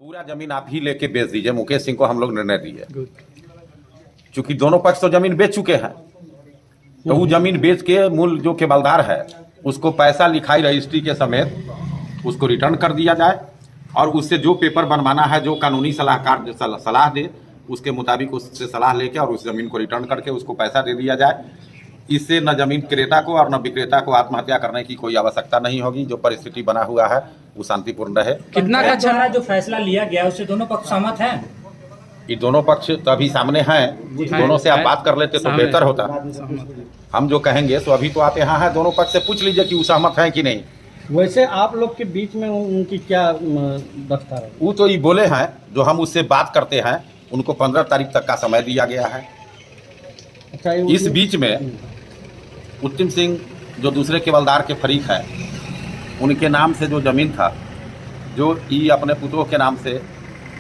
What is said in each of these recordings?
पूरा जमीन आप ही लेके बेच दीजिए। मुकेश सिंह को हम लोग निर्णय दिए, चूंकि दोनों पक्ष तो जमीन बेच चुके हैं, तो वो जमीन बेच के मूल जो केवलदार है उसको पैसा लिखाई रजिस्ट्री के समेत उसको रिटर्न कर दिया जाए, और उससे जो पेपर बनवाना है, जो कानूनी सलाहकार सलाह दे उसके मुताबिक उससे सलाह लेके और उस जमीन को रिटर्न करके उसको पैसा दे दिया जाए। इससे न जमीन क्रेता को और न विक्रेता को आत्महत्या करने की कोई आवश्यकता नहीं होगी। जो परिस्थिति बना हुआ है वो शांतिपूर्ण रहे। कितना का चला जो फैसला लिया गया उससे दोनों पक्ष सहमत हैं? ये दोनों पक्ष तो अभी सामने हैं, दोनों से आप बात कर लेते तो बेहतर होता। हम जो कहेंगे तो अभी तो आप यहाँ हैं, दोनों पक्ष से पूछ लीजिए कि वो सहमत हैं कि नहीं। वैसे आप लोग के बीच में उनकी क्या दफ्तर है? वो तो ये बोले हैं, जो हम उससे बात करते हैं उनको 15 तारीख तक का समय दिया गया है। अच्छा, इस बीच में उत्तम सिंह जो दूसरे केवलदार के फरीक हैं, उनके नाम से जो ज़मीन था जो ये अपने पुत्रों के नाम से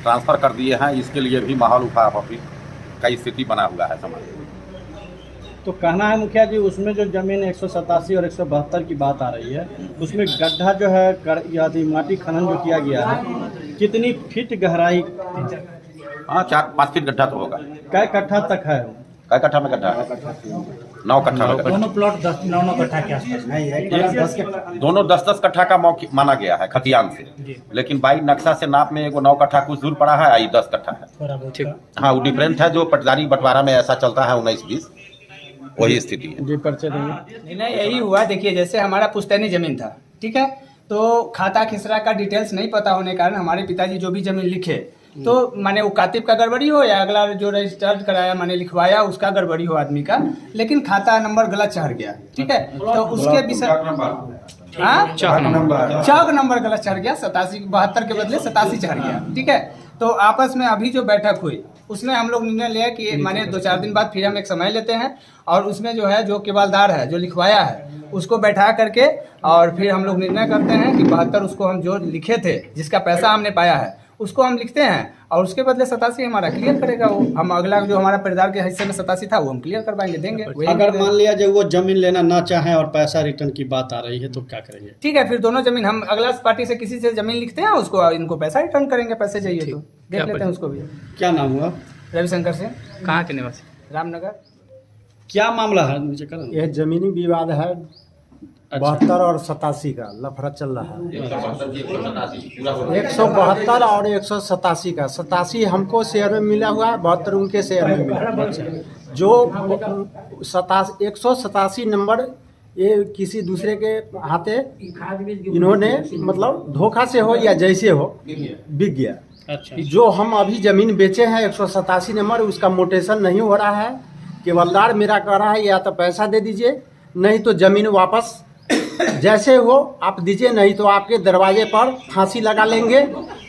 ट्रांसफ़र कर दिए हैं, इसके लिए भी माहौल उफाफी का स्थिति बना हुआ है समाज में। तो कहना है मुखिया जी, उसमें जो जमीन 187 और 172 की बात आ रही है, उसमें गड्ढा जो है यदि माटी खनन जो किया गया है, कितनी फीट गहराई? हाँ, 4-5 फीट गड्ढा तो होगा। कै कट्ठा तक है? कै कट्ठा में गड्ढा है? 9 कट्ठा में गड्ढा। दोनों प्लॉट 9 कट्ठा के आसपास। दोनों 10-10 कट्ठा का माना गया है खतियान से, लेकिन बाई नक्शा से नाप में एगो 9 कट्ठा कुछ दूर पड़ा है, आई 10 कट्ठा है। हाँ, वो डिफरेंट है। जो पटदारी बंटवारा में ऐसा चलता है 19-20, वही स्थिति है। जी, परिचय देंगे। नहीं, यही हुआ। देखिए, जैसे हमारा पुश्तैनी जमीन था, ठीक है, तो खाता खिसरा का डिटेल्स नहीं पता होने के कारण हमारे पिताजी जो भी जमीन लिखे, तो माने वो कातिब का गड़बड़ी हो या अगला जो रजिस्टर्ड कराया माने लिखवाया उसका गड़बड़ी हो आदमी का, लेकिन खाता नंबर गलत चढ़ गया, ठीक है, तो उसके विषय चौक नंबर गलत चढ़ गया। 87-72 के बदले 87 चढ़ गया, ठीक है। तो आपस में अभी जो बैठक हुई उसमें हम लोग निर्णय लिया कि माने 2-4 दिन बाद फिर हम एक समय लेते हैं, और उसमें जो है जो केवलदार है जो लिखवाया है उसको बैठा करके और फिर हम लोग निर्णय करते हैं कि 72 उसको हम जो लिखे थे, जिसका पैसा हमने पाया है उसको हम लिखते हैं, और उसके बदले 87 हमारा क्लियर करेगा वो। हम अगला जो हमारा परिवार के हिस्से में 87 था वो हम क्लियर करवाएंगे, देंगे। अगर मान लिया जब वो जमीन लेना ना चाहें और पैसा रिटर्न की बात आ रही है तो क्या करेंगे? ठीक है, फिर दोनों जमीन हम अगला पार्टी से किसी से जमीन लिखते हैं, उसको इनको पैसा रिटर्न करेंगे, पैसे चाहिए तो देख लेते हैं उसको भी। क्या नाम हुआ? रविशंकर सिंह। कहाँ के निवासी? रामनगर। क्या मामला है मुझे करो? यह जमीनी विवाद है। 72 और 87 का लफड़ा चल रहा है। 172 और 187 का। 87 हमको शेयर में मिला हुआ है, 72 उनके शेयर में मिला। जो 187 नंबर ये किसी दूसरे के हाथे इन्होंने मतलब धोखा से हो या जैसे हो बिक गया। अच्छा, जो हम अभी जमीन बेचे हैं 187 नंबर, उसका मोटेशन नहीं हो रहा है। केवलदार मेरा कह रहा है या तो पैसा दे दीजिए, नहीं तो जमीन वापस जैसे हो आप दीजिए, नहीं तो आपके दरवाजे पर फांसी लगा लेंगे,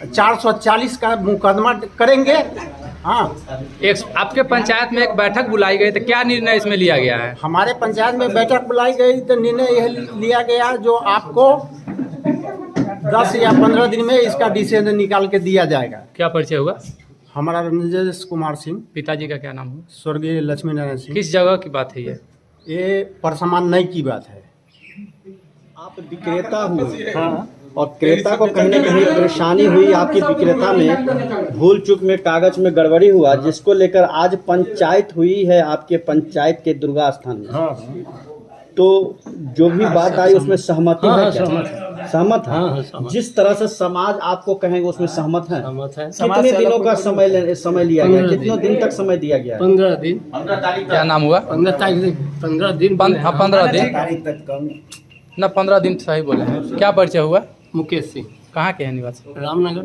440 का मुकदमा करेंगे। हाँ, आपके पंचायत में एक बैठक बुलाई गई तो क्या निर्णय इसमें लिया गया है? हमारे पंचायत में बैठक बुलाई गई तो निर्णय यह लिया गया जो आपको 10 या 15 दिन में इसका डिसीजन निकाल के दिया जाएगा। क्या परिचय हुआ? हमारा रंजेश कुमार सिंह। पिताजी का क्या नाम हुआ? स्वर्गीय लक्ष्मी नारायण सिंह। किस जगह की बात है ये परसमान नई की बात है। आप विक्रेता हुए, हाँ, और क्रेता को कहीं ना कहीं परेशानी हुई, आपकी विक्रेता में भूल चूक में कागज में गड़बड़ी हुआ, जिसको लेकर आज पंचायत हुई है आपके पंचायत के दुर्गा स्थान में। हाँ, तो जो भी बात आई उसमें सहमति है क्या? सहमत है। हाँ, जिस तरह से समाज आपको कहेंगे उसमें सहमत है। सहमत है। कितने दिनों का समय लिया गया? कितने दिन तक समय दिया गया? 15 दिन। क्या नाम हुआ? 15 तारीख 15 दिन। 15 दिन ना, 15 दिन सही बोले हैं। क्या परिचय हुआ? मुकेश सिंह, कहाँ के हैं निवासी? रामनगर।